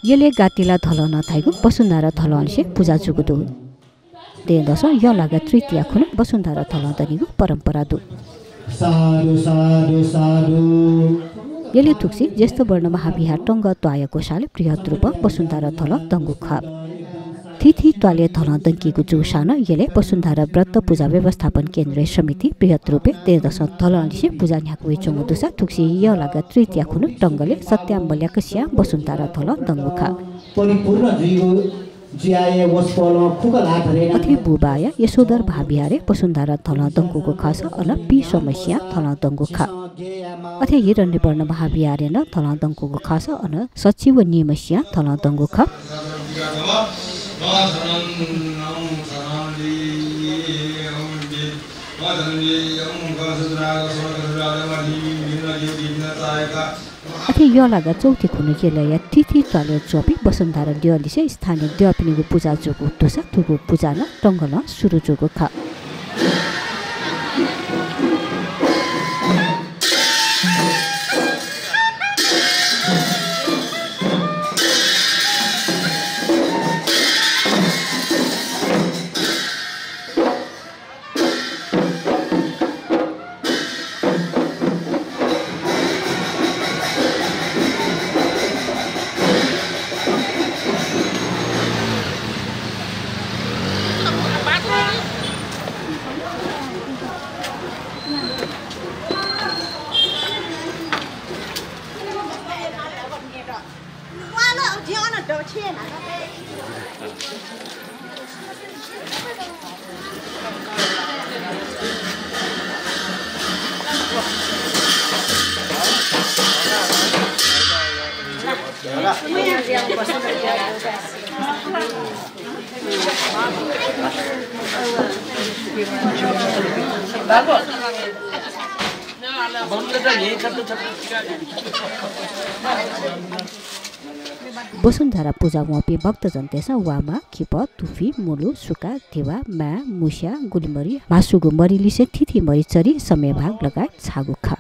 यसले गातिला थल नथाइगु वसुन्धरा थल अनिसे पूजा जुगुदु देदस य लागा तृतीया खुन वसुन्धरा थल दनिगु परम्परा दु साधु साधु साधु यसले थुक्सी ज्येष्ठ वर्ण महाविहार टङ्ग त्वायको साले बृहत रूप वसुन्धरा थल दङ्गु ख थिथि त्वाले थल दङ्कीको जुसान यसले वसुन्धरा व्रत पूजा व्यवस्थापन केन्द्रीय समिति बृहत रूपे देदस थल अनिसे पूजा न्याकु चंगु दुसा थुक्सी य लागा तृतीया खुन टङ्गले सत्याम्बल्याकस्या वसुन्धरा थल दङ्गु ख परिपूर्ण जीव जियाए वस्पल खुगल हातरे अथि बुबाया यशोधर भाबियारे वसुन्धरा थल दङ्गुको खस अन पि समस्या थल दङ्गु ख अथे हिरण्यवर्ण महाविहारे न थल दङ्गुको खस अन सचिव निमस्या थल दङ्गु ख अथे यो लागा चौथी खुनु केलया तिथि चाले चोपी वसुन्धरा दिवलिसे स्थानीय देवपिनीको पूजा जोगु दोसा तुगु पूजा न टङ्गल सुरु जोगु ख वसुन्धरा पूजा वपी भक्तजन त्यसमा वामा खिप तुफी मुलु सुका देवा मा मुस्या गुलिमरी मासुगु मरिलिसे थिथि मरिचरी समय भाग लगायत छागु खा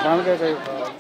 Kalau kayak